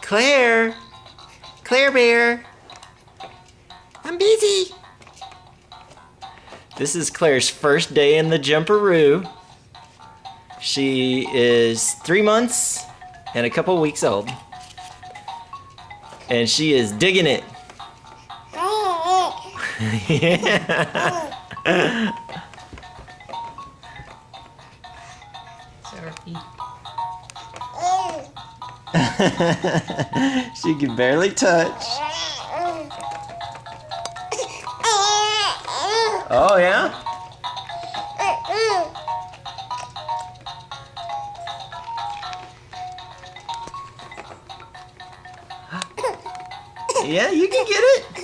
Claire! Claire Bear! I'm busy! This is Claire's first day in the Jumperoo. She is 3 months and a couple weeks old. And she is digging it. Yeah. She can barely touch. Oh yeah? Yeah, you can get it.